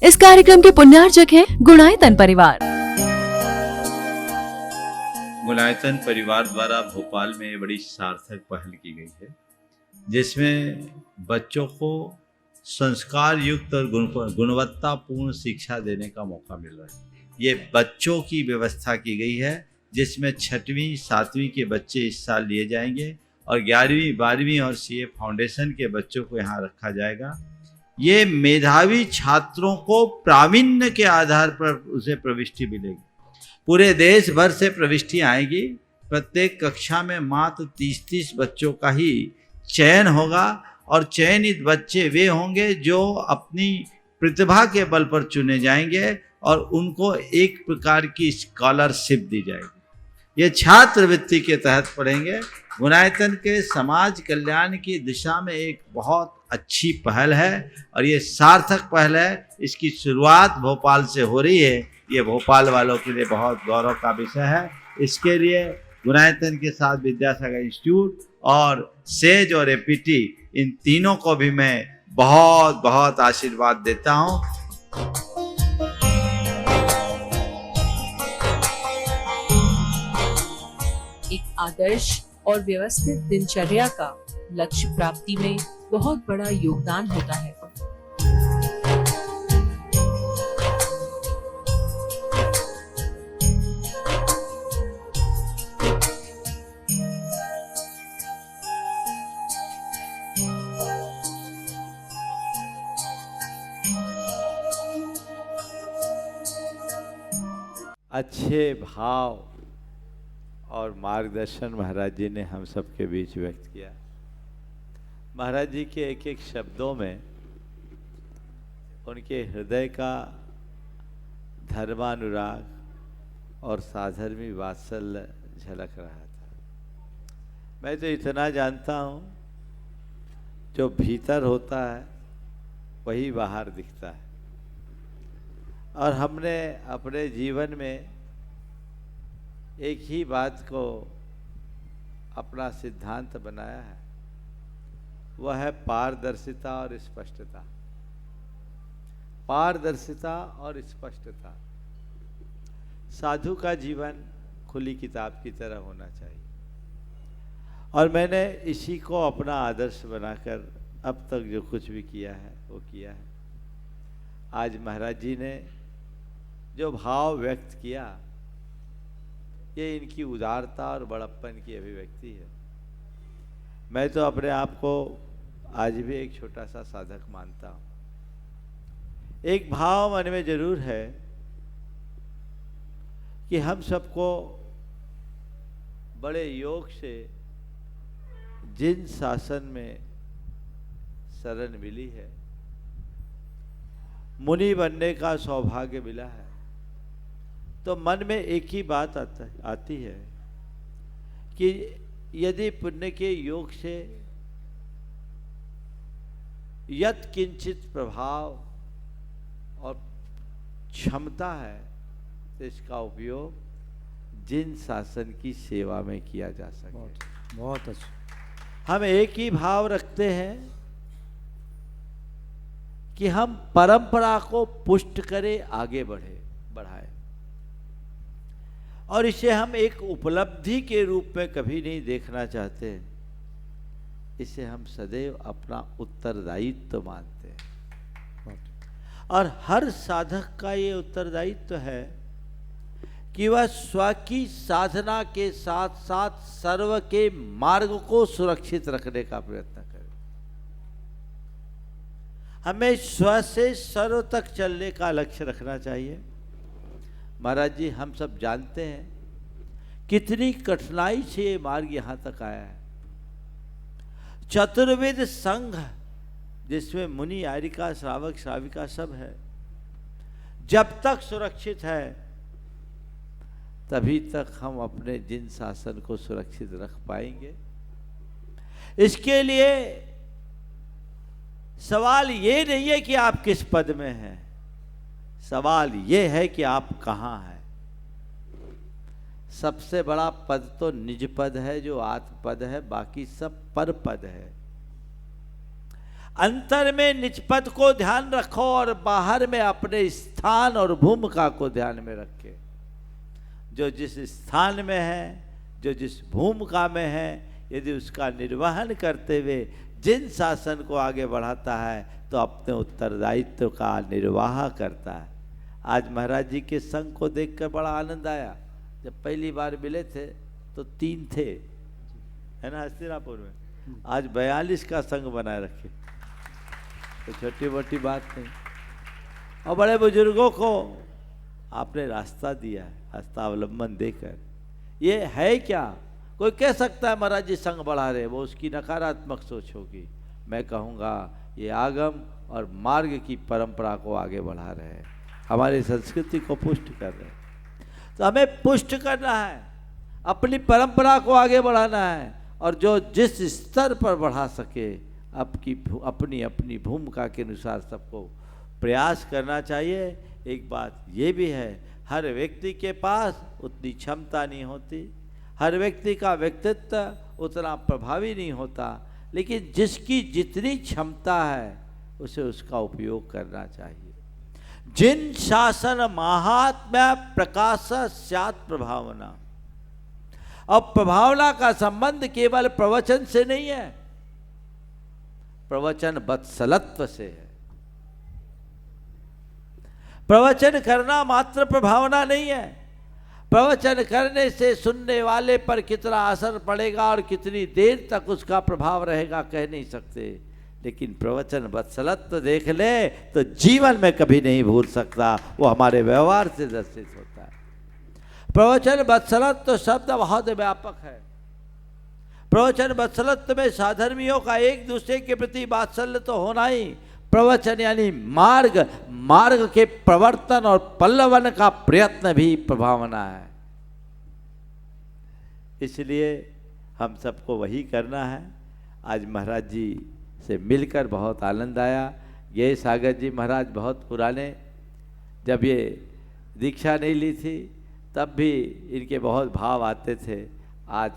इस कार्यक्रम के पुण्यार्चक हैं गुणायतन परिवार। गुणायतन परिवार द्वारा भोपाल में बड़ी सार्थक पहल की गई है, जिसमें बच्चों को संस्कार युक्त और गुणवत्तापूर्ण शिक्षा देने का मौका मिल रहा है। ये बच्चों की व्यवस्था की गई है, जिसमें 6वीं 7वीं के बच्चे इस साल लिए जाएंगे और 11वीं 12वीं और सीए फाउंडेशन के बच्चों को यहाँ रखा जाएगा। ये मेधावी छात्रों को प्रावीण्य के आधार पर उसे प्रविष्टि मिलेगी। पूरे देश भर से प्रविष्टि आएगी। प्रत्येक कक्षा में मात्र 30-30 बच्चों का ही चयन होगा और चयनित बच्चे वे होंगे जो अपनी प्रतिभा के बल पर चुने जाएंगे और उनको एक प्रकार की स्कॉलरशिप दी जाएगी। ये छात्रवृत्ति के तहत पढ़ेंगे। गुणायतन के समाज कल्याण की दिशा में एक बहुत अच्छी पहल है और ये सार्थक पहल है। इसकी शुरुआत भोपाल से हो रही है। ये भोपाल वालों के लिए बहुत गौरव का विषय है। इसके लिए गुणायतन के साथ विद्यासागर इंस्टीट्यूट और सेज और एपीटी, इन तीनों को भी मैं बहुत बहुत आशीर्वाद देता हूँ। एक आदर्श और व्यवस्थित दिनचर्या का लक्ष्य प्राप्ति में बहुत बड़ा योगदान होता है। अच्छे भाव और मार्गदर्शन महाराज जी ने हम सबके बीच व्यक्त किया। महाराज जी के एक एक शब्दों में उनके हृदय का धर्मानुराग और साधर्मी वात्सल्य झलक रहा था। मैं तो इतना जानता हूँ, जो भीतर होता है वही बाहर दिखता है। और हमने अपने जीवन में एक ही बात को अपना सिद्धांत बनाया है, वह है पारदर्शिता और स्पष्टता। पारदर्शिता और स्पष्टता। साधु का जीवन खुली किताब की तरह होना चाहिए और मैंने इसी को अपना आदर्श बनाकर अब तक जो कुछ भी किया है वो किया है। आज महाराज जी ने जो भाव व्यक्त किया, ये इनकी उदारता और बड़प्पन की अभिव्यक्ति है। मैं तो अपने आप को आज भी एक छोटा सा साधक मानता हूँ। एक भाव मन में जरूर है कि हम सबको बड़े योग से जिन शासन में शरण मिली है, मुनि बनने का सौभाग्य मिला है, तो मन में एक ही बात आती है कि यदि पुण्य के योग से यत् किंचित प्रभाव और क्षमता है, तो इसका उपयोग जिन शासन की सेवा में किया जा सके। बहुत अच्छा। हम एक ही भाव रखते हैं कि हम परंपरा को पुष्ट करें, आगे बढ़ाएं और इसे हम एक उपलब्धि के रूप में कभी नहीं देखना चाहते। इसे हम सदैव अपना उत्तरदायित्व मानते हैं और हर साधक का ये उत्तरदायित्व है कि वह स्व की साधना के साथ साथ सर्व के मार्ग को सुरक्षित रखने का प्रयत्न करे। हमें स्व से सर्व तक चलने का लक्ष्य रखना चाहिए। महाराज जी, हम सब जानते हैं कितनी कठिनाई से ये मार्ग यहाँ तक आया है। चतुर्वेद संघ, जिसमें मुनि, आर्यिका, श्रावक, श्राविका सब है, जब तक सुरक्षित है तभी तक हम अपने जिन शासन को सुरक्षित रख पाएंगे। इसके लिए सवाल ये नहीं है कि आप किस पद में हैं, सवाल ये है कि आप कहाँ हैं। सबसे बड़ा पद तो निज पद है, जो आत्म पद है, बाकी सब पर पद है। अंतर में निजपद को ध्यान रखो और बाहर में अपने स्थान और भूमिका को ध्यान में रखे। जो जिस स्थान में है, जो जिस भूमिका में है, यदि उसका निर्वहन करते हुए जिन शासन को आगे बढ़ाता है तो अपने उत्तरदायित्व का निर्वाह करता है। आज महाराज जी के संग को देखकर बड़ा आनंद आया। जब पहली बार मिले थे तो 3 थे, है ना, हस्तिनापुर में। आज 42 का संग बनाए रखे, तो छोटी मोटी बात नहीं। और बड़े बुजुर्गों को आपने रास्ता दिया है, रास्तावलंबन देकर। ये है क्या? कोई कह सकता है महाराज जी संग बढ़ा रहे, वो उसकी नकारात्मक सोच होगी। मैं कहूँगा ये आगम और मार्ग की परंपरा को आगे बढ़ा रहे हैं, हमारी संस्कृति को पुष्ट कर रहे हैं। तो हमें पुष्ट करना है, अपनी परंपरा को आगे बढ़ाना है, और जो जिस स्तर पर बढ़ा सके अपनी अपनी भूमिका के अनुसार सबको प्रयास करना चाहिए। एक बात ये भी है, हर व्यक्ति के पास उतनी क्षमता नहीं होती, हर व्यक्ति का व्यक्तित्व उतना प्रभावी नहीं होता, लेकिन जिसकी जितनी क्षमता है उसे उसका उपयोग करना चाहिए। जिन शासन महात्म्य प्रकाश स्यात् प्रभावना। अब प्रभावना का संबंध केवल प्रवचन से नहीं है, प्रवचन वत्सलत्व से है। प्रवचन करना मात्र प्रभावना नहीं है। प्रवचन करने से सुनने वाले पर कितना असर पड़ेगा और कितनी देर तक उसका प्रभाव रहेगा कह नहीं सकते, लेकिन प्रवचन वत्सलत्व देख ले तो जीवन में कभी नहीं भूल सकता, वो हमारे व्यवहार से दर्शित होता है। प्रवचन वत्सलत्व शब्द बहुत व्यापक है। प्रवचन वत्सलत्व में साधर्मियों का एक दूसरे के प्रति वात्सल्य तो होना ही, प्रवचन यानी मार्ग के प्रवर्तन और पल्लवन का प्रयत्न भी प्रभावना है। इसलिए हम सबको वही करना है। आज महाराज जी से मिलकर बहुत आनंद आया। ये सागर जी महाराज बहुत पुराने, जब ये दीक्षा नहीं ली थी तब भी इनके बहुत भाव आते थे। आज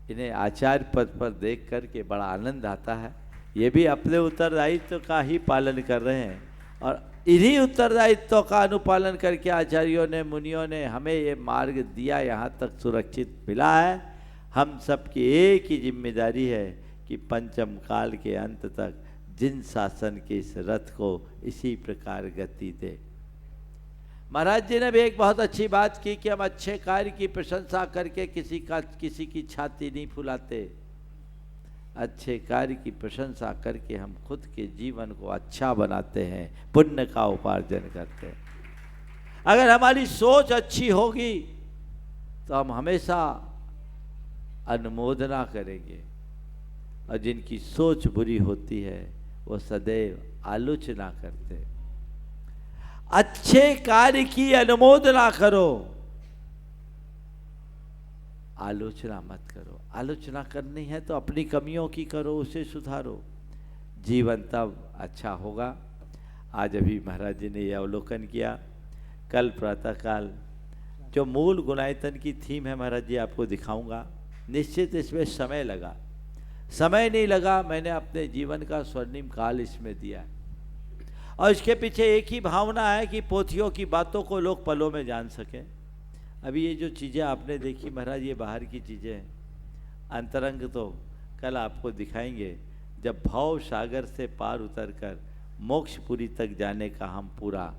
इन्हें आचार्य पद पर देख कर के बड़ा आनंद आता है। ये भी अपने उत्तरदायित्व का ही पालन कर रहे हैं, और इन्हीं उत्तरदायित्व का अनुपालन करके आचार्यों ने, मुनियों ने हमें ये मार्ग दिया, यहाँ तक सुरक्षित मिला है। हम सबकी एक ही जिम्मेदारी है कि पंचम काल के अंत तक जिन शासन के इस रथ को इसी प्रकार गति दे। महाराज जी ने भी एक बहुत अच्छी बात की कि हम अच्छे कार्य की प्रशंसा करके किसी की छाती नहीं फुलाते। अच्छे कार्य की प्रशंसा करके हम खुद के जीवन को अच्छा बनाते हैं, पुण्य का उपार्जन करते हैं। अगर हमारी सोच अच्छी होगी तो हम हमेशा अनुमोदना करेंगे, और जिनकी सोच बुरी होती है वो सदैव आलोचना करते हैं। अच्छे कार्य की अनुमोदना करो, आलोचना मत करो। आलोचना करनी है तो अपनी कमियों की करो, उसे सुधारो, जीवन तब अच्छा होगा। आज अभी महाराज जी ने यह अवलोकन किया। कल प्रातःकाल जो मूल गुणायतन की थीम है महाराज जी आपको दिखाऊंगा। निश्चित इसमें समय लगा, समय नहीं लगा, मैंने अपने जीवन का स्वर्णिम काल इसमें दिया है। और इसके पीछे एक ही भावना है कि पोथियों की बातों को लोग पलों में जान सकें। अभी ये जो चीज़ें आपने देखी महाराज, ये बाहर की चीज़ें हैं, अंतरंग तो कल आपको दिखाएंगे। जब भाव सागर से पार उतरकर मोक्षपुरी तक जाने का हम पूरा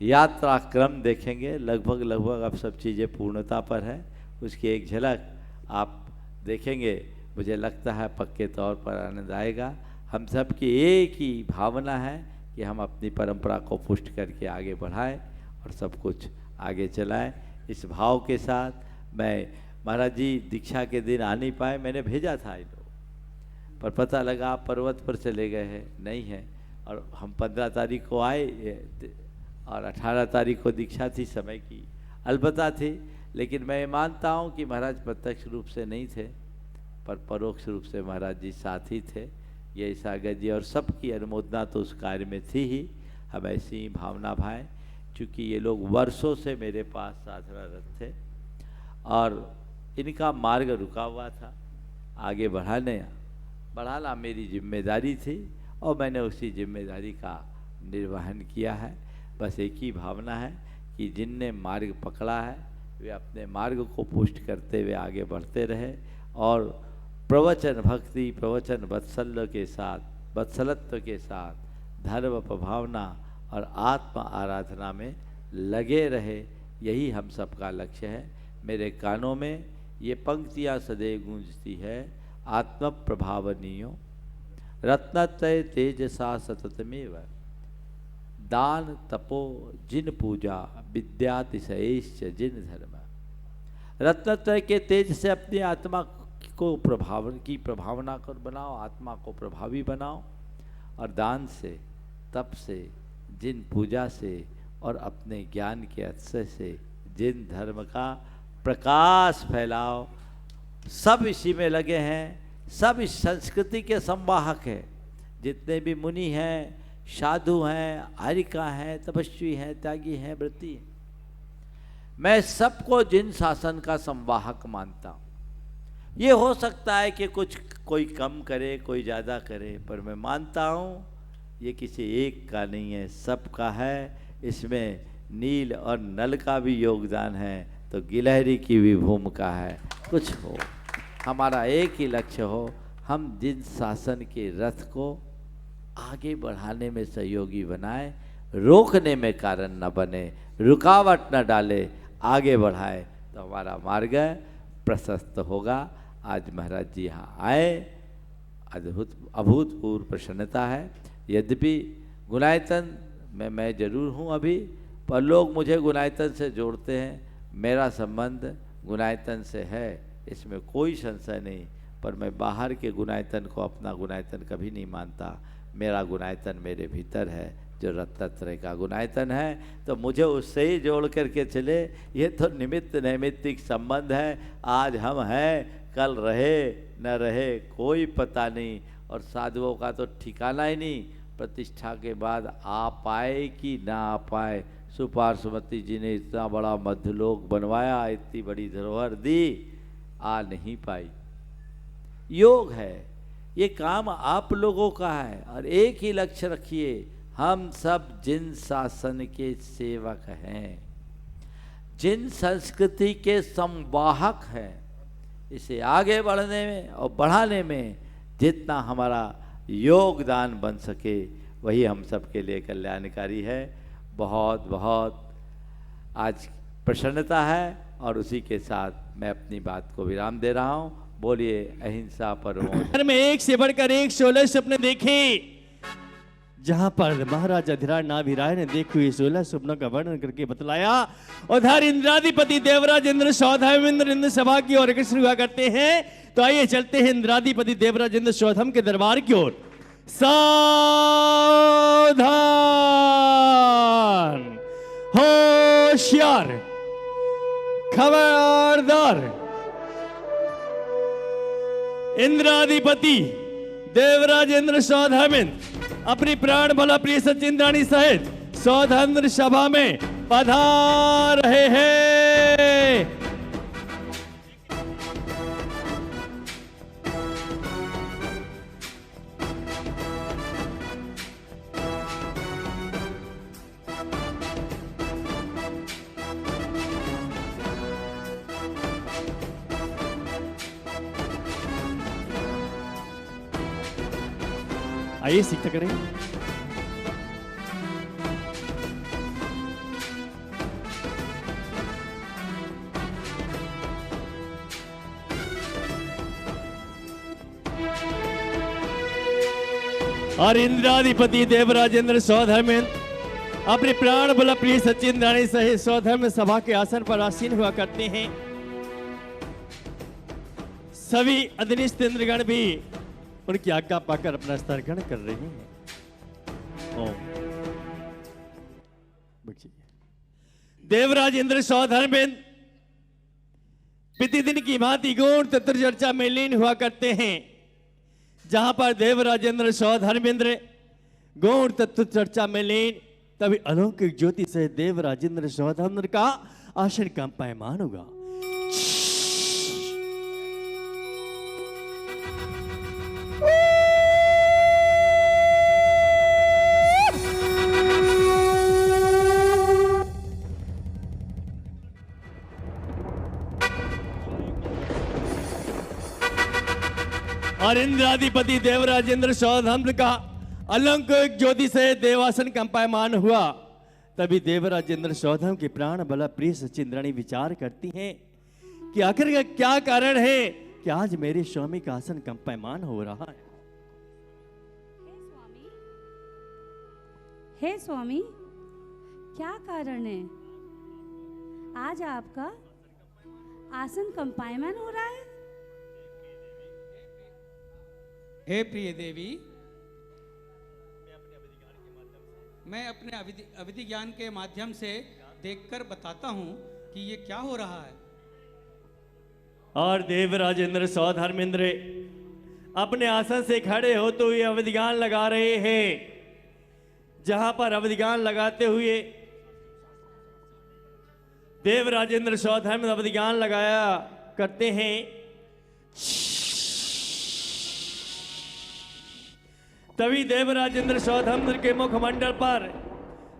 यात्रा क्रम देखेंगे। लगभग अब सब चीज़ें पूर्णता पर है, उसकी एक झलक आप देखेंगे। मुझे लगता है पक्के तौर पर आनंद आएगा। हम सब की एक ही भावना है कि हम अपनी परंपरा को पुष्ट करके आगे बढ़ाएं और सब कुछ आगे चलाएं। इस भाव के साथ मैं, महाराज जी दीक्षा के दिन आ नहीं पाए, मैंने भेजा था इन लोग, पर पता लगा आप पर्वत पर चले गए हैं, नहीं है। और हम 15 तारीख को आए और 18 तारीख को दीक्षा थी, समय की अलबत्ता थी। लेकिन मैं मानता हूँ कि महाराज प्रत्यक्ष रूप से नहीं थे, पर परोक्ष रूप से महाराज जी साथ ही थे। ये सागर जी और सबकी अनुमोदना तो उस कार्य में थी ही। हम ऐसी ही भावना भाएं, क्योंकि ये लोग वर्षों से मेरे पास साधनारत थे और इनका मार्ग रुका हुआ था। आगे बढ़ाना मेरी जिम्मेदारी थी, और मैंने उसी जिम्मेदारी का निर्वहन किया है। बस एक ही भावना है कि जिनने मार्ग पकड़ा है वे अपने मार्ग को पुष्ट करते हुए आगे बढ़ते रहे और प्रवचन भक्ति, प्रवचन वत्सलत्व के साथ धर्म प्रभावना और आत्म आराधना में लगे रहे। यही हम सबका लक्ष्य है। मेरे कानों में ये पंक्तियाँ सदैव गूंजती है, आत्म प्रभावनीयो रत्नत्रय तेजसा सततमेव दान तपो जिन पूजा विद्यातिशयश्च जिन धर्म। रत्नत्रय के तेज से अपनी आत्मा को प्रभावना कर बनाओ, आत्मा को प्रभावी बनाओ, और दान से, तप से, जिन पूजा से और अपने ज्ञान के अतिशय से जिन धर्म का प्रकाश फैलाओ। सब इसी में लगे हैं, सब इस संस्कृति के संवाहक हैं। जितने भी मुनि हैं, साधु हैं, आर्यिका हैं, तपस्वी हैं, त्यागी हैं, व्रती हैं, मैं सबको जिन शासन का संवाहक मानता हूँ। ये हो सकता है कि कोई कम करे, कोई ज़्यादा करे, पर मैं मानता हूँ ये किसी एक का नहीं है, सबका है। इसमें नील और नल का भी योगदान है, तो गिलहरी की भी भूमिका है। कुछ हो, हमारा एक ही लक्ष्य हो, हम जिन शासन के रथ को आगे बढ़ाने में सहयोगी बनाए, रोकने में कारण न बने, रुकावट न डाले, आगे बढ़ाए, तो हमारा मार्ग प्रशस्त होगा। आज महाराज जी यहाँ आए, अभूतपूर्व प्रसन्नता है। यद्यपि गुणायतन में मैं जरूर हूँ अभी, पर लोग मुझे गुणायतन से जोड़ते हैं। मेरा संबंध गुणायतन से है, इसमें कोई संशय नहीं, पर मैं बाहर के गुणायतन को अपना गुणायतन कभी नहीं मानता। मेरा गुणायतन मेरे भीतर है, जो रत्नत्रय का गुणायतन है, तो मुझे उससे ही जोड़ करके चले। ये तो निमित्त नैमित्तिक संबंध है। आज हम हैं, कल रहे न रहे कोई पता नहीं, और साधुओं का तो ठिकाना ही नहीं, प्रतिष्ठा के बाद आ पाए कि ना आ पाए। सुपार्श्वती जी ने इतना बड़ा मध्यलोक बनवाया, इतनी बड़ी धरोहर दी, आ नहीं पाई। योग है, ये काम आप लोगों का है, और एक ही लक्ष्य रखिए, हम सब जिन शासन के सेवक हैं, जिन संस्कृति के संवाहक हैं, इसे आगे बढ़ने में और बढ़ाने में जितना हमारा योगदान बन सके, वही हम सब के लिए कल्याणकारी है। बहुत बहुत आज प्रसन्नता है, और उसी के साथ मैं अपनी बात को विराम दे रहा हूँ। बोलिए अहिंसा परमो धर्म। में एक से बढ़कर एक 16 स्वप्न देखे, जहां पर महाराजा धीराज नाभिराय ने देखी हुई 16 स्वप्नों का वर्णन करके बतलाया। उधर इंद्राधिपति देवराज इंद्र सौधम इंद्र सभा की ओर अग्रसर हुआ करते हैं। तो आइए चलते हैं इंद्राधिपति देवराज इंद्र सौधम के दरबार की ओर। सावधान, होशियार, खबरदार। इंद्राधिपति देवराज इंद्र सौधमेंद्र अपनी प्राण बला प्रिय सचिंद्राणी सहित सौधेंद्र सभा में पधार रहे हैं। आइए सीखते करें। और इंद्राधिपति देवराजेंद्र सौधर्मेंद्र अपने प्राण बल प्रिय सचिंद्राणी सहित सौधर्म सभा के आसन पर आसीन हुआ करते हैं। सभी अधीनस्थ इंद्रगण भी उनकी आज्ञा पाकर अपना स्तर ग्रहण कर रहे हैं। ओम। देवराज इंद्र सौधर्मेंद्र प्रतिदिन की भांति गौण तत्व चर्चा में लीन हुआ करते हैं। जहां पर देवराजेंद्र सौधर्मेंद्र गौण तत्व चर्चा में लीन, तभी अलौकिक ज्योति से देवराजेंद्र सौधर्मेंद्र का आसन का पैमान होगा। और इंद्राधिपति देवराजेंद्र सौधम्र का अलंकृत ज्योति से देवासन कंपायमान हुआ। तभी देवराजेंद्र सौधम के प्राण बला प्रिय सचिंद्राणी विचार करती हैं कि आखिर का क्या कारण है कि आज मेरे स्वामी का आसन कंपायमान हो रहा है। हे स्वामी, क्या कारण है आज आपका आसन कंपायमान हो रहा है? हे प्रिय देवी, मैं अपने अविधि ज्ञान के माध्यम से देखकर बताता हूं कि ये क्या हो रहा है। और देवराजेंद्र सौधर्मेंद्र अपने आसन से खड़े होते हुए अवधिगान लगा रहे हैं। जहां पर अवधिगान लगाते हुए देवराजेंद्र सौधर्म अवधिगान लगाया करते हैं। तभी देवराजेंद्र सौधर्म के मुखमंडल पर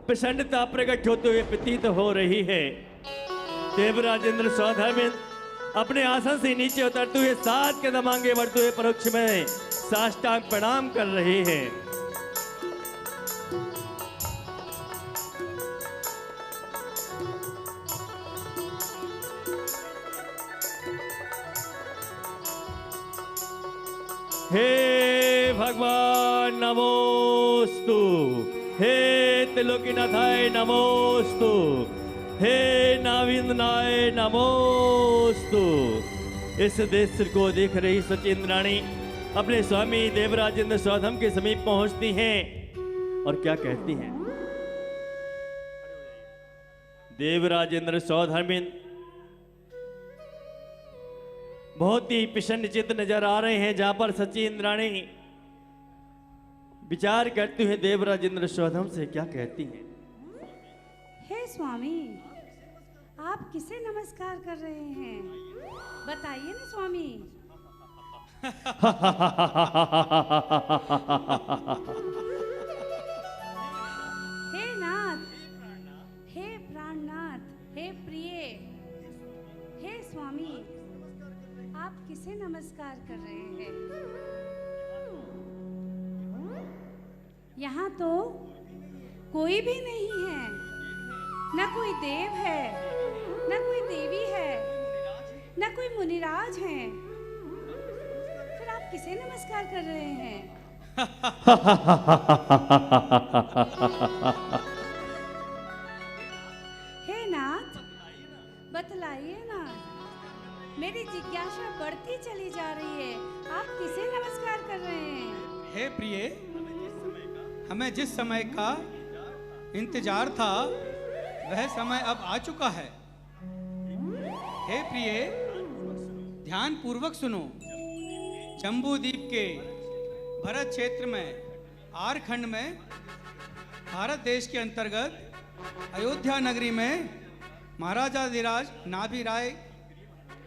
प्रसन्नता प्रकट होते हुए प्रतीत हो रही है। देवराजेंद्र सौधर्म अपने आसन से नीचे उतरते हुए 7 कदम आगे बढ़ते हुए परोक्ष में साष्टांग प्रणाम कर रहे हैं। हे भगवान नमोस्तु, हे त्रिलोकीनाथाय नमोस्तु, हे नाविंदनाय नमोस्तु। इस दृश्य को देख रही सचिंद्राणी अपने स्वामी देवराजेंद्र सौधम के समीप पहुंचती हैं और क्या कहती हैं। देवराजेंद्र सौधर्मिन बहुत ही प्रसन्न चित्त नजर आ रहे हैं। जहां पर सचिंद्राणी विचार करते हुए देवराजेंद्र सौधम से क्या कहती हैं। हे स्वामी, आप किसे नमस्कार कर रहे हैं? बताइए ना स्वामी। हे नाथ, हे प्राणनाथ, हे प्रिय, हे स्वामी, आप किसे नमस्कार कर रहे हैं? यहाँ तो कोई भी नहीं है, न कोई देव है, न कोई देवी है, न कोई मुनिराज है। फिर आप किसे नमस्कार कर रहे हैं? हे नाथ, बतलाइए ना, मेरी जिज्ञासा बढ़ती चली जा रही है। आप किसे नमस्कार कर रहे हैं? हे प्रिय, हमें जिस समय का इंतजार था वह समय अब आ चुका है। हे प्रिय, ध्यान पूर्वक सुनो। जम्बू द्वीप के भरत क्षेत्र में आर खंड में भारत देश के अंतर्गत अयोध्या नगरी में महाराजाधिराज नाभि राय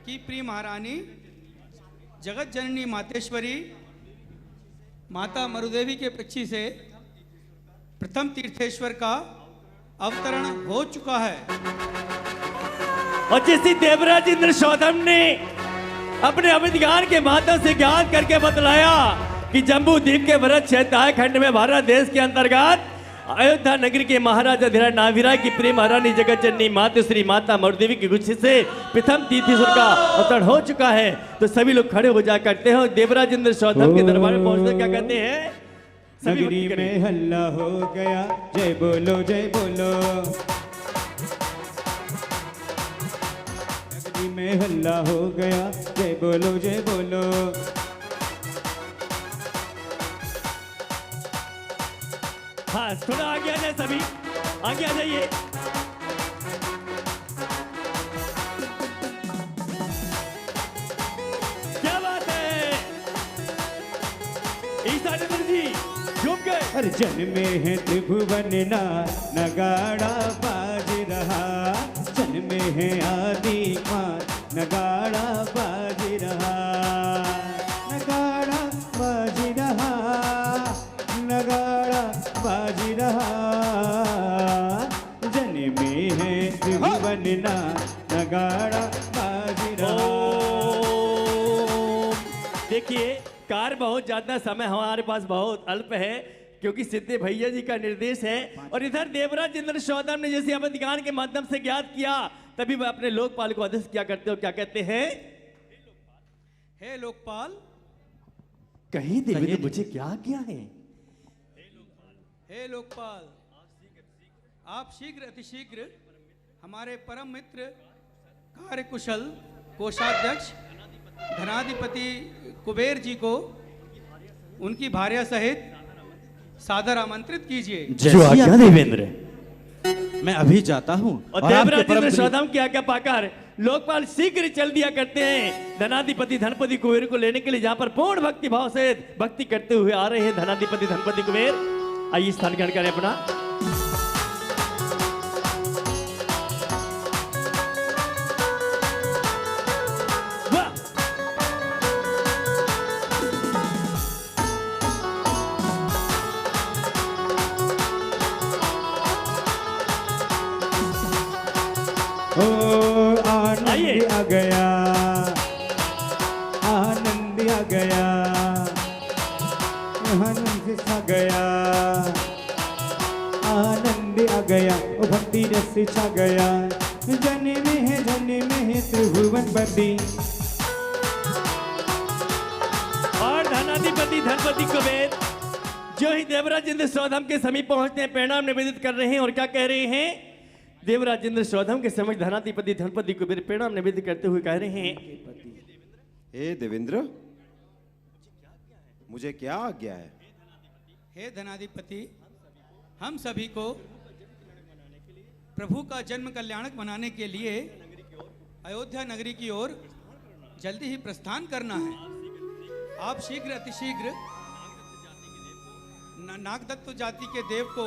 की प्रिय महारानी जगत जननी मातेश्वरी माता मरुदेवी के पक्षी से प्रथम तीर्थेश्वर का अवतरण हो चुका है। और जिस देवराजेंद्र सौधम ने अपने अभिज्ञान के माध्यम से ज्ञान करके बतलाया कि जम्बू द्वीप के भरत क्षेत्र खंड में भारत देश के अंतर्गत अयोध्या नगरी के महाराजा धीराज नाभिराय की प्रिय महारानी जगत जननी मातश्री माता मरुदेवी की गुच्छी से प्रथम तीर्थेश्वर का अवतरण हो चुका है। तो सभी लोग खड़े हो जा करते हैं। देवराजेंद्र सौधम के दरबार में पहुंचते क्या कहते हैं। नगरी में हल्ला हो गया, जय बोलो जय बोलो। नगरी में हल्ला हो गया, जय बोलो जय बोलो। हाँ, थोड़ा आगे आ जाए, सभी आगे आ जाइए। क्या बात है ईशानेंद्र जी, झूम गए। हर जन में है त्रिभुवन ना नगाड़ा बाज रहा, जन में है आदि माँ नगाड़ा बाज रहा, नगाड़ा बाज रहा, नगाड़ा बाज रहा। जन में है त्रिभुवन ना नगाड़ा बाज रहा। देखिए कार्य बहुत ज्यादा, समय हमारे पास बहुत अल्प है, क्योंकि सिद्धे भैया जी का निर्देश है। और इधर देवराज इंद्र सौदाम ने जैसे अवध ज्ञान के माध्यम से ज्ञात किया, तभी वह अपने लोकपाल को आदेश क्या करते हो, क्या कहते हैं? हे लोकपाल, कहीं देवी ने मुझे क्या किया है? हे लोकपाल, आप शीघ्र अतिशीघ्र हमारे परम मित्र कार्यकुशल कोषाध्यक्ष धनाधिपति कुबेर जी को उनकी भार्या सहित सादर आमंत्रित कीजिए। जो आज्ञा देवेंद्र। मैं अभी जाता हूँ। और देवराज इंद्र सौदाम की आज्ञा पाकर लोकपाल शीघ्र चल दिया करते हैं धनाधिपति धनपति कुबेर को लेने के लिए, जहां पर पूर्ण भक्ति भाव से भक्ति करते हुए आ रहे हैं धनाधिपति धनपति कुबेर। आइए स्थान ग्रहण करें अपना। आनंद आ गया, आनंद आ गया, आनंद छा गया, आनंद आ गया, ओ भक्ति रस छा गया, जन में है त्रिभुवन बदी। और धनाधिपति धनपति कुबेर जो ही देवराज इंद्र सौदाम के समीप पहुंचते हैं, प्रणाम निवेदित कर रहे हैं और क्या कह रहे हैं? देवराज इंद्र सौदाम के समक्ष धनाधिपति धनपति कुबेर प्रणाम निवेदित करते हुए कह रहे हैं, हे देवेंद्र, मुझे क्या आज्ञा है? हे धनाधिपति, हम सभी को प्रभु का जन्म कल्याणक मनाने के लिए अयोध्या नगरी की ओर जल्दी ही प्रस्थान करना है। आप शीघ्र अतिशीघ्र नागदत्त जाति के देव को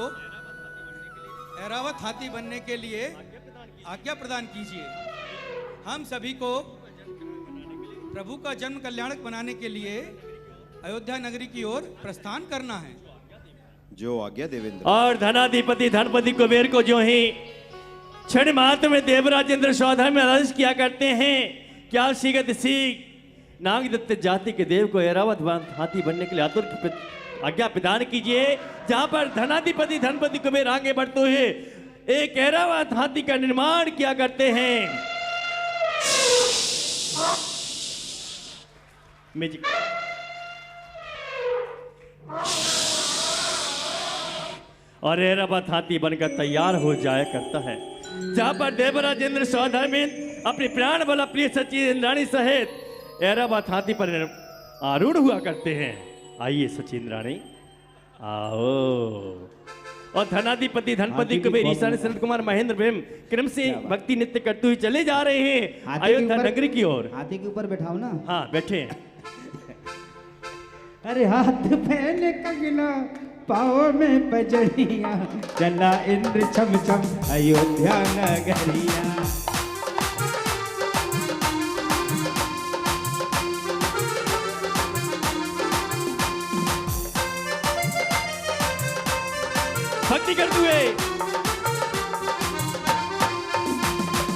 ऐरावत हाथी बनने के लिए आज्ञा प्रदान कीजिए। हम सभी को प्रभु का जन्म कल्याणक बनाने के लिए अयोध्या नगरी की ओर प्रस्थान करना है। जो आज्ञा देवेंद्र। और धनाधिपति धनपति कुबेर को जो ही क्षण मात्र में देवराज इंद्र सौदाम में आदेश किया करते हैं, क्या शीघ्र शीघ्र नागदत्त जाति के देव को ऐरावत हाथी बनने के लिए आतुर आज्ञा प्रदान कीजिए। जहां पर धनाधिपति धनपति कुबेर आगे बढ़ते हुए एक ऐरावत हाथी का निर्माण किया करते हैं। मैजिक। और ऐरावत हाथी बनकर तैयार हो जाया करता है, जहां पर देवराज इंद्र सौदाम अपनी प्राण वाला प्रिय सचिन इंद्राणी सहित ऐरावत हाथी पर आरूढ़ हुआ करते हैं। आइए सचिन रानी आओ। और धनाधिपति धनपति कुबेर ईशान शरद कुमार महेंद्र प्रेम क्रम से भक्ति नृत्य करते हुए चले जा रहे हैं अयोध्या नगरी की ओर। हाथी के ऊपर बैठाओ ना। हाँ बैठे। अरे हाथ पहने कंगना, पाँव में पजरिया, चला इंद्र छम छम अयोध्या नगरिया। भक्ति करते हुए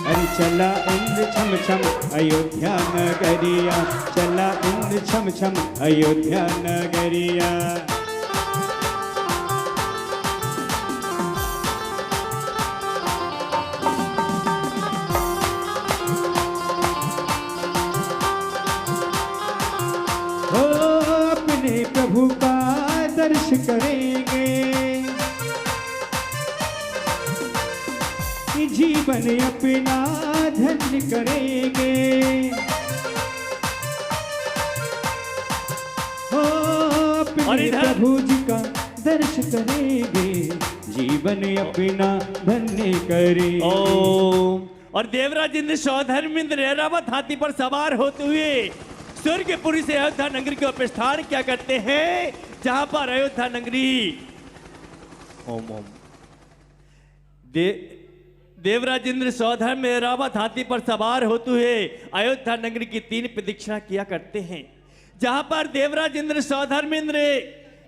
अरे चला इंद्र छम छम अयोध्या नगरिया, चला इंद्र छम छम अयोध्या नगरिया। ओ अपने प्रभु का दर्श करेंगे, जीवन अपना धन्य करेंगे। हो अपने प्रभु जी का दर्श करेंगे, जीवन अपना धन्य करेंगे। और देवराज इंद्र सौदाम ऐरावत हाथी पर सवार होते हुए स्वर्गपुरी से अयोध्या नगरी के प्रस्थान क्या करते हैं, जहां पर अयोध्या नगरी ओम ओम देवराज इंद्र सौदाम में ऐरावत हाथी पर सवार होते हुए अयोध्या नगरी की 3 प्रदक्षिणा किया करते हैं, जहां पर देवराज इंद्र सौदाम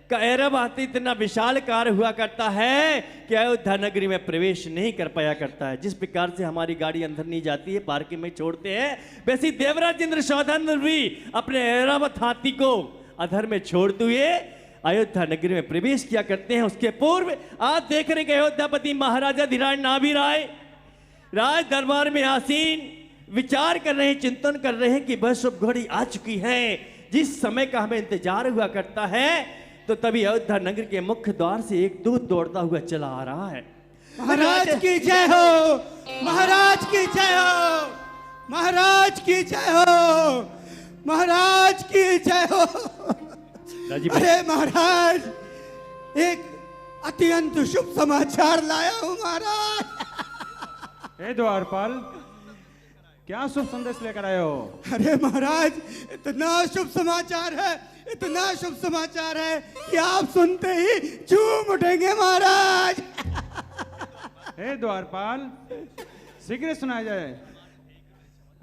का ऐरावत हाथी इतना विशाल कार हुआ करता है कि अयोध्या नगरी में प्रवेश नहीं कर पाया करता है। जिस प्रकार से हमारी गाड़ी अंदर नहीं जाती है, पार्किंग में छोड़ते हैं, वैसे देवराज इंद्र सौदाम भी अपने ऐरावत हाथी को अधर में छोड़ते हुए अयोध्या नगरी में प्रवेश किया करते हैं। उसके पूर्व आप देख रहे हैं कि अयोध्यापति महाराजा धीराज नाभि राय राज दरबार में आसीन विचार कर रहे हैं, चिंतन कर रहे हैं कि बस शुभ घड़ी आ चुकी है, जिस समय का हमें इंतजार हुआ करता है। तो तभी अयोध्या नगर के मुख्य द्वार से एक दूत दौड़ता हुआ चला आ रहा है। महाराज की जय हो, महाराज की जय हो, महाराज की जय हो, महाराज की जय हो। अरे महाराज, एक अत्यंत शुभ समाचार लाया हूं महाराज। हे द्वारपाल, क्या शुभ संदेश लेकर आए हो? अरे महाराज, इतना शुभ समाचार है, इतना शुभ समाचार है कि आप सुनते ही झूम उठेंगे महाराज। हे द्वारपाल, शीघ्र सुनाया जाए,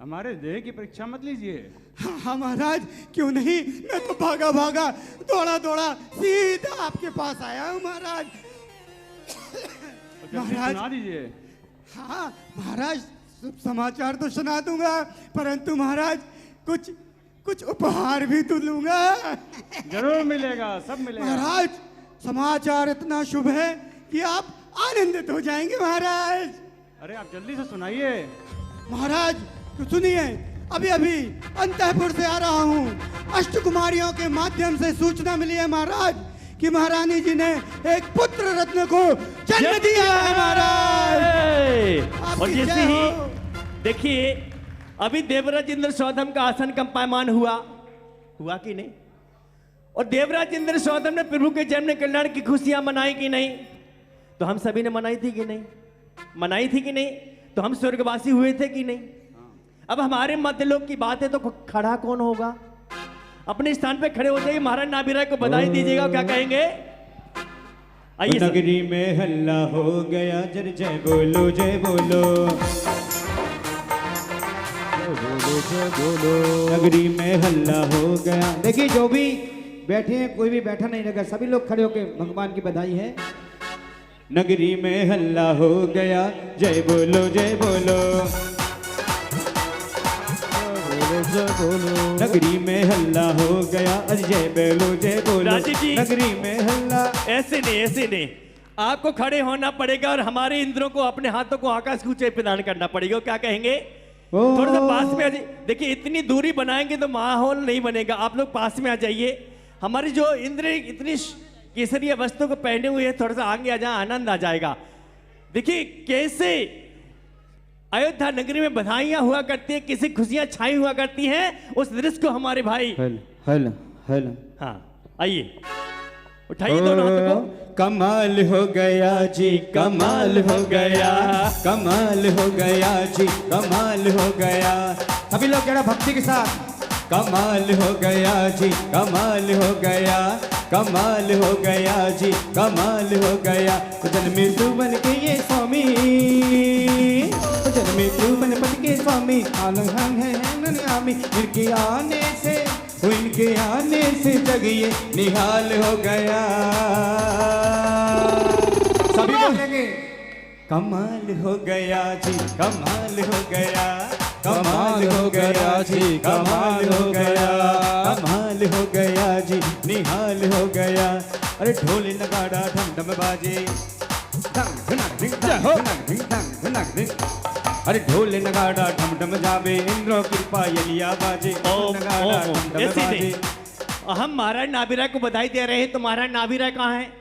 हमारे देह की परीक्षा मत लीजिए। हाँ महाराज, क्यों नहीं, मैं तो भागा भागा दौड़ा दौड़ा सीधा आपके पास आया हूँ महाराज। महाराज सुना दीजिए। हाँ महाराज, शुभ समाचार तो सुना दूंगा, परंतु महाराज कुछ कुछ उपहार भी तो लूंगा। जरूर मिलेगा, सब मिलेगा। महाराज, समाचार इतना शुभ है कि आप आनंदित हो जाएंगे महाराज। अरे आप जल्दी से सुनाइए। महाराज तो सुनिए, अभी अभी अंतःपुर से आ रहा हूँ, अष्टकुमारियों के माध्यम से सूचना मिली है महाराज कि महारानी जी ने एक पुत्र रत्न को जन्म दिया है महाराज। और जैसे ही देखिए, अभी देवराज इंद्र सौधम का आसन कंपायमान हुआ कि नहीं, और देवराज इंद्र सौधम ने प्रभु के जन्म कल्याण की खुशियां मनाई कि नहीं? तो हम सभी ने मनाई थी कि नहीं? मनाई थी कि नहीं? तो हम स्वर्गवासी हुए थे कि नहीं? अब हमारे मध्य लोक की बात है, तो खड़ा कौन होगा? अपने स्थान पे खड़े हो जाइए, महाराज नाभि राय को बधाई दीजिएगा। क्या कहेंगे? आइए। नगरी में हल्ला हो गया, जय जय बोलो, जय बोलो, जय बोलो। नगरी में हल्ला हो गया। देखिए, जो भी बैठे हैं, कोई भी बैठा नहीं रहेगा, सभी लोग खड़े होकर भगवान की बधाई है। नगरी में हल्ला हो गया, जय बोलो, जय बोलो, जय बोलो। नगरी में हल्ला हो गया, जय बोलो, जय बोलो। राजीव जी, नगरी में हल्ला। ऐसे नहीं, ऐसे नहीं, आपको खड़े होना पड़ेगा और हमारे इंद्रों को अपने हाथों को आकाश ऊंचे प्रदान करना पड़ेगा। क्या कहेंगे? थोड़ा सा पास में आ जाइए। देखिए, इतनी दूरी बनाएंगे तो माहौल नहीं बनेगा, आप लोग पास में आ जाइए। हमारी जो इंद्र इतनी केसरिया वस्तु को पहने हुए है, थोड़ा सा आगे आ जाए, आनंद आ जाएगा। देखिए कैसे अयोध्या नगरी में बधाइयां हुआ करती है, किसी खुशियां छाई हुआ करती हैं, उस दृश्य को हमारे भाई हल। हाँ, आइए, उठाइए दोनों हाथों को। कमाल हो गया जी, कमाल हो गया, कमाल हो गया जी, कमाल हो गया। सभी लोग कह रहे भक्ति के साथ, कमाल हो गया जी, कमाल हो गया, कमाल हो गया जी, कमाल हो गया। जन्मे तू बन के ये स्वामी, जन्मे तू बन के स्वामी, आनंद है आमी। इनके आने से, इनके आने से जग ये निहाल हो गया। सभी बोलेंगे, कमाल हो गया जी, कमाल हो गया, कमाल हो गया जी, कमाल हो गया, कमाल हो गया जी, निहाल हो गया। अरे ढोल नगाड़ा ढम ढम बाजे, अरे ढोल नगाड़ा ढम ढम जावे, इंद्रों की पायलिया बाजे, नगाड़ा ढम ढम बाजे। हम महाराज नाभि राय को बधाई दे रहे हैं, तो महाराज नाभि राय कहाँ हैं?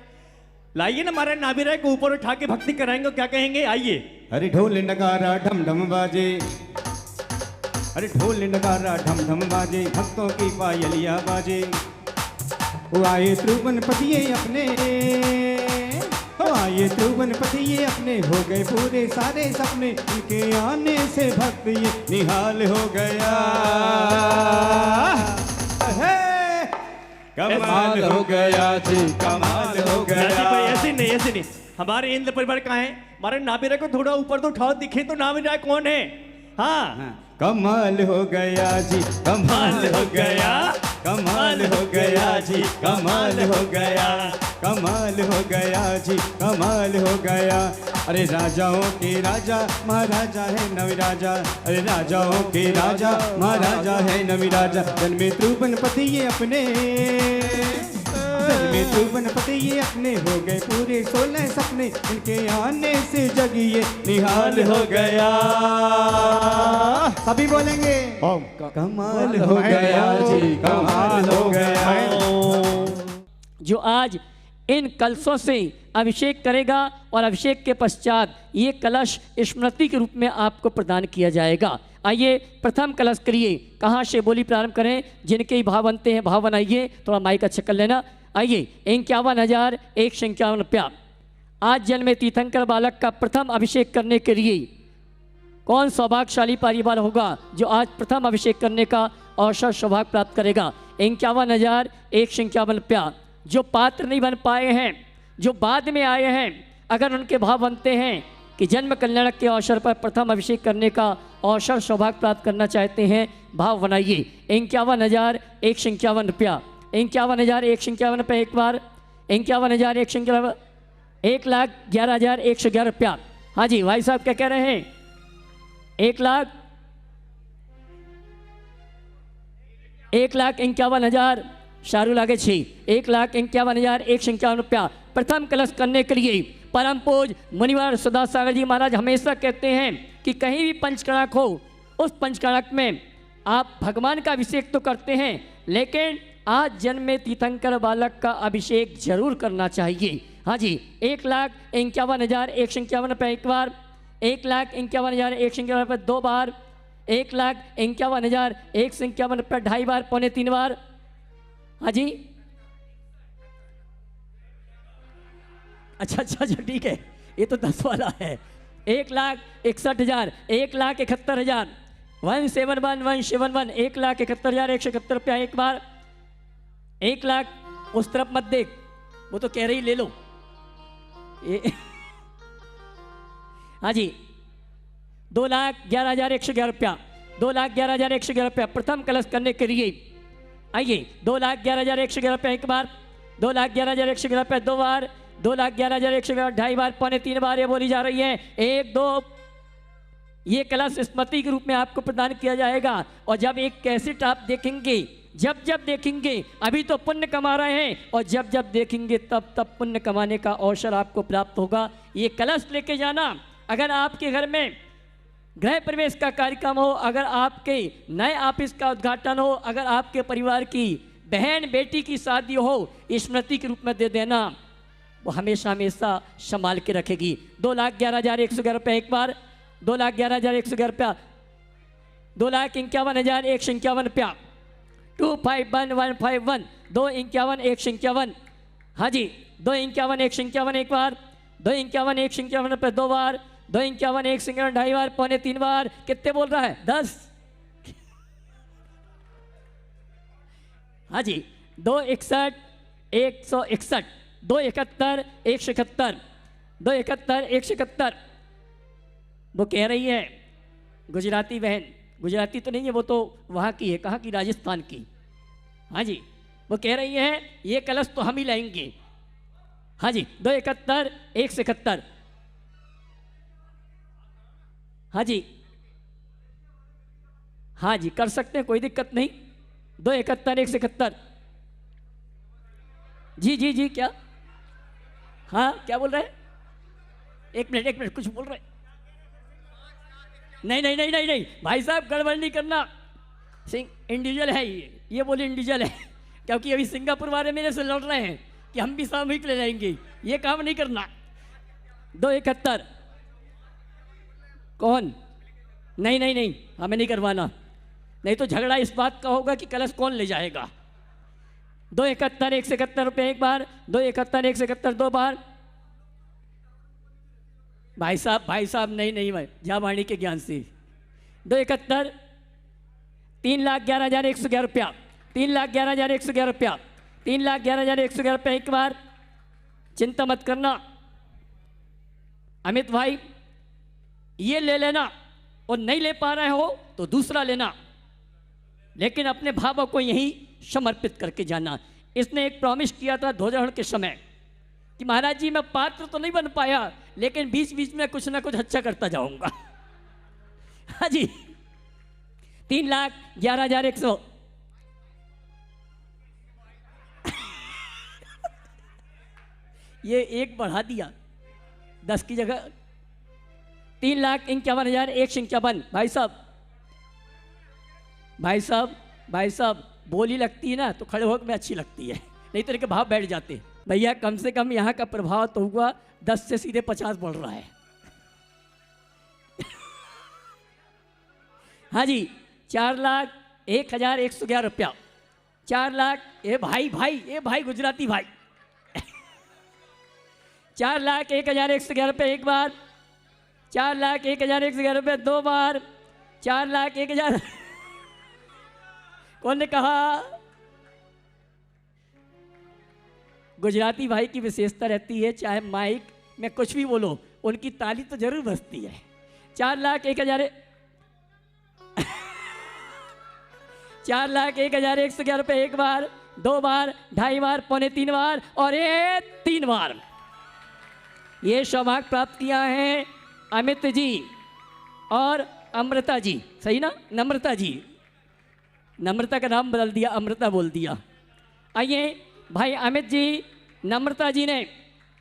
लाइए ना महाराज नाभि राय को ऊपर उठा के भक्ति कराएंगे। क्या कहेंगे? आइए। अरे ढोल नगाड़ा ढम ढम बाजे, अरे ढोल नगाड़ा ढम ढम बाजे, भक्तों की पायलिया बाजे। वो आए त्रिभुवनपति ये अपने, वो आए त्रिभुवनपति ये अपने, हो गए पूरे सारे सपने, इनके आने से भक्त ये निहाल हो गया। कमाल हो गया जी, कमाल हो गया। ऐसे नहीं, ऐसे नहीं, हमारे इंद्र परिवार कहाँ है? हमारे नाभि राय को थोड़ा ऊपर तो उठाओ, दिखे तो नाभि राय कौन है? हाँ, कमाल हो गया जी, कमाल हो गया, कमाल हो गया जी, कमाल हो गया, कमाल हो गया जी, कमाल हो गया। अरे राजाओं के राजा महाराजा है नवी राजा, अरे राजाओं के राजा महाराजा है नवी राजा। जन्मे त्रिभुवनपति ये अपने, जन्मे त्रिभुवनपति ये अपने, हो गए पूरे 16 सपने, इनके आने से जग ये निहाल हो गया। सभी बोलेंगे कमाल हो गया जी, कमाल हो गया। जो आज इन कलशों से अभिषेक करेगा और अभिषेक के पश्चात ये कलश स्मृति के रूप में आपको प्रदान किया जाएगा। आइए प्रथम कलश करिए, कहाँ से बोली प्रारंभ करें, जिनके ही भाव बनते हैं भाव बनाइए, थोड़ा माइक अच्छा कर लेना। आइए 51,151 रुपया। आज जन्मे तीर्थंकर बालक का प्रथम अभिषेक करने के लिए कौन सौभाग्यशाली परिवार होगा जो आज प्रथम अभिषेक करने का अवसर सौभाग्य प्राप्त करेगा। 51,151 रुपया। जो पात्र नहीं बन पाए हैं, जो बाद में आए हैं, अगर उनके भाव बनते हैं कि जन्म कल्याण के अवसर पर प्रथम अभिषेक करने का अवसर सौभाग्य प्राप्त करना चाहते हैं, भाव बनाइए। 51,151 रुपया। 51,151 रुपये एक बार। 51,151, 1,11,111 रुपया। हाँ जी भाई साहब क्या कह रहे हैं? 1,51,000 शाहरुल आगे 6। 1,51,151 रुपया। प्रथम कलश करने के लिए परम पूज मुनिवर सुधा सागर जी महाराज हमेशा कहते हैं कि कहीं भी पंचकड़क हो, उस पंचकड़क में आप भगवान का अभिषेक तो करते हैं, लेकिन आज जन्मे तीर्थंकर बालक का अभिषेक जरूर करना चाहिए। हाँ जी 1,51,151 रुपये एक बार। 1,51,151 रुपये दो बार। 1,51,151 रुपये ढाई बार, पौने 3 बार। हाँ जी अच्छा ठीक है, ये तो 10 वाला है। 1,61,000, 1,71,000, 171,171, 1,71,171 रुपया एक बार। 1 लाख उस तरफ मत देख, वो तो कह रही ले लो। हाँ जी 2,11,111 रुपया। 2,11,111 रुपया प्रथम कलश करने के लिए। आइए 2,11,111 रुपया एक बार। 2,11,111 रुपया दो बार। 2,11,111 ढाई बार, पौने 3 बार ये बोली जा रही है। 1 2 ये कलश स्मृति के रूप में आपको प्रदान किया जाएगा। और जब एक कैसेट आप देखेंगे, जब देखेंगे, अभी तो पुण्य कमा रहे हैं, और जब देखेंगे तब पुण्य कमाने का अवसर आपको प्राप्त होगा। ये कलश लेके जाना। अगर आपके घर में गृह प्रवेश का कार्यक्रम हो, अगर आपके नए ऑफिस का उद्घाटन हो, अगर आपके परिवार की बहन बेटी की शादी हो, स्मृति के रूप में दे देना, वो हमेशा संभाल के रखेगी। 2,11,111 रुपये एक बार। 2,11,111 रुपया। 2,51,151 रुपया। 2,51,151। 2,51,151। हाँ जी 2,51,151 एक बार। 2,51,151 रुपये दो बार। 2,51,151 ढाई बार, पौने 3 बार। कितने बोल रहा है? 10। हाँ जी 2,61,161। 2,71,171। 2,71,171। वो कह रही है गुजराती बहन, गुजराती तो नहीं है, वो तो वहाँ की है, कहाँ की? राजस्थान की। हाँ जी वो कह रही है ये कलश तो हम ही लाएंगे। हाँ जी 2,71,171। हाँ जी कर सकते हैं, कोई दिक्कत नहीं। 2,71,171। जी क्या? हाँ क्या बोल रहे हैं? एक मिनट कुछ बोल रहे हैं? नहीं भाई साहब गड़बड़ नहीं करना। इंडिविजुअल है ये बोले इंडिविजुअल है, क्योंकि अभी सिंगापुर वाले मेरे से लड़ रहे हैं कि हम भी सामूहिक ले जाएंगे। ये काम नहीं करना। 2,71। कौन? नहीं हमें नहीं करवाना, नहीं तो झगड़ा इस बात का होगा कि कलश कौन ले जाएगा। 2,71,171 रुपये एक बार। 2,71,171 दो बार। भाई साहब नहीं भाई जा वाणी के ज्ञान से। 2,71। 3,11,111 रुपया। 3,11,111 रुपया। 3,11,111 रुपया एक बार। चिंता मत करना अमित भाई, ये ले लेना, और नहीं ले पा रहे हो तो दूसरा लेना, लेकिन अपने भावों को यहीं समर्पित करके जाना। इसने एक प्रॉमिस किया था ध्वजारोहण के समय कि महाराज जी मैं पात्र तो नहीं बन पाया, लेकिन बीच बीच में कुछ ना कुछ अच्छा करता जाऊंगा। हाँ जी, 3,11,100। ये एक बढ़ा दिया 10 की जगह 3,51,151। भाई साहब बोली लगती है ना तो खड़े होकर में अच्छी लगती है, नहीं तो इनके भाव बैठ जाते हैं। भैया कम से कम यहाँ का प्रभाव तो हुआ 10 से सीधे 50 बढ़ रहा है। हाँ जी, 4,01,111 रुपया। 4 लाख, ए भाई गुजराती भाई। 4,01,111 रुपये एक बार, 4,01,111 रुपये दो बार, 4,01,000। कौन ने कहा? गुजराती भाई की विशेषता रहती है, चाहे माइक में कुछ भी बोलो उनकी ताली तो जरूर बजती है। 4,01,000 4,01,111 रुपये एक बार, दो बार, ढाई बार, पौने 3 बार और ये 3 बार। ये सौभाग्य प्राप्त किया है अमित जी और अमृता जी। सही ना? नम्रता जी, नम्रता का नाम बदल दिया, अमृता बोल दिया। आइए भाई अमित जी, नम्रता जी ने,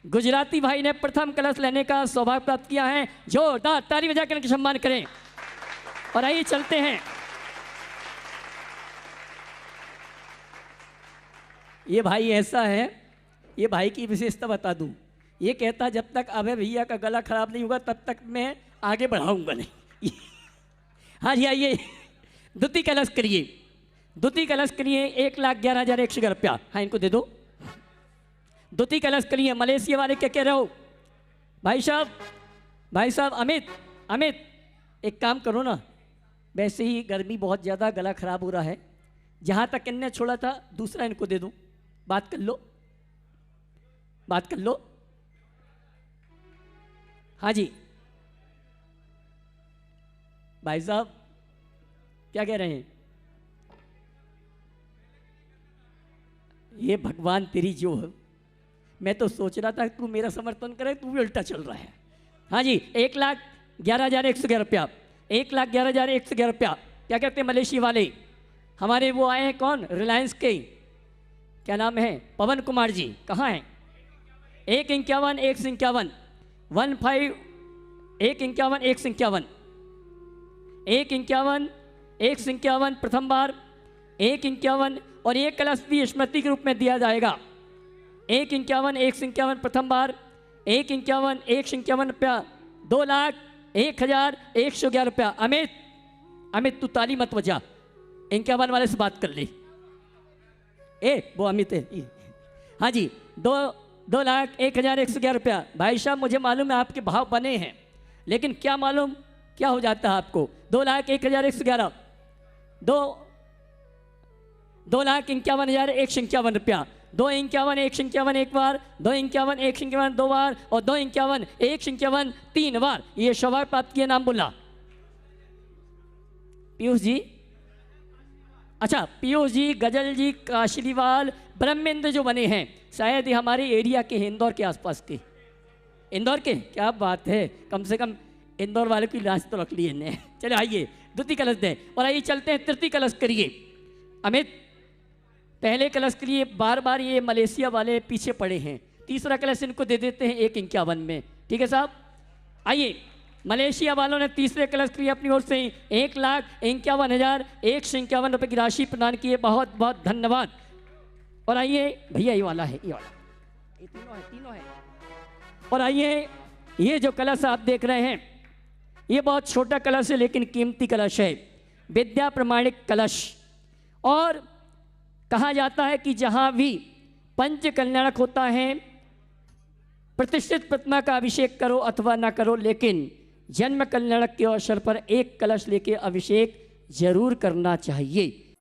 गुजराती भाई ने प्रथम कलश लेने का सौभाग्य प्राप्त किया है। जोरदार ताली बजाकर इनका सम्मान करें। और आइए चलते हैं, ये भाई ऐसा है, ये भाई की विशेषता बता दूं, ये कहता जब तक अभय भैया का गला खराब नहीं होगा तब तक मैं आगे बढ़ाऊंगा नहीं। हाँ जी, आइए द्वितीय कलश करिए, द्वितीय कलश करिए 1,11,111 रुपया। हाँ, इनको दे दो। द्वितीय कलश करिए। मलेशिया वाले क्या कह रहे हो? भाई साहब अमित एक काम करो ना, वैसे ही गर्मी बहुत ज़्यादा, गला खराब हो रहा है, जहाँ तक इनने छोड़ा था दूसरा इनको दे दो। बात कर लो। हाँ जी, भाई साहब क्या कह रहे हैं? ये भगवान तेरी जो है, मैं तो सोच रहा था तू मेरा समर्थन करे, तू भी उल्टा चल रहा है। हाँ जी, 1,11,111 रुपया, 1,11,111 रुपया। क्या कहते हैं मलेशिया वाले हमारे? वो आए हैं कौन? रिलायंस के, क्या नाम है? पवन कुमार जी। कहाँ हैं? 1,51,151, 1,51,151, 1,51,151 प्रथम बार, 1,51 और एक कलश भी स्मृति के रूप में दिया जाएगा। 1,51,151 प्रथम बार, 1,51,151 रुपया, 2,01,111 रुपया। अमित तू ताली मत बजा, 51 वाले से बात कर ले। वो अमित है। हाँ जी, 2,01,111 रुपया। भाई साहब मुझे मालूम है आपके भाव बने हैं, लेकिन क्या मालूम क्या हो जाता है आपको? 2,01,111, 2,51,151 रुपया, 2,51,151 एक बार, 2,51,151 दो बार और 2,51,151 3 बार। ये सौभाग्य प्राप्त किया, नाम बोला पीयूष जी। अच्छा, पीयूष जी, गजल जी, काशलीवाल, ब्रह्मेंद्र जो बने हैं, शायद ये हमारे एरिया के, इंदौर के आसपास के। इंदौर के? क्या बात है, कम से कम इंदौर वाले की लाश तो रख ली इन्हें। चले आइए द्वितीय कलश दें और आइए चलते हैं तृतीय कलश करिए। अमित पहले कलश के लिए बार बार ये मलेशिया वाले पीछे पड़े हैं, तीसरा कलश इनको दे देते हैं 1,51 में। ठीक है साहब, आइए मलेशिया वालों ने तीसरे कलश के लिए अपनी ओर से 1,51,151 रुपये की राशि प्रदान की है। बहुत बहुत धन्यवाद। और आइए भैया, ये वाला है, ये तीनों है। और आइए ये जो कलश आप देख रहे हैं, ये बहुत छोटा कलश है लेकिन कीमती कलश है, विद्या प्रमाणिक कलश। और कहा जाता है कि जहाँ भी पंच कल्याणक होता है, प्रतिष्ठित प्रतिमा का अभिषेक करो अथवा ना करो, लेकिन जन्म कल्याणक के अवसर पर एक कलश लेके अभिषेक जरूर करना चाहिए।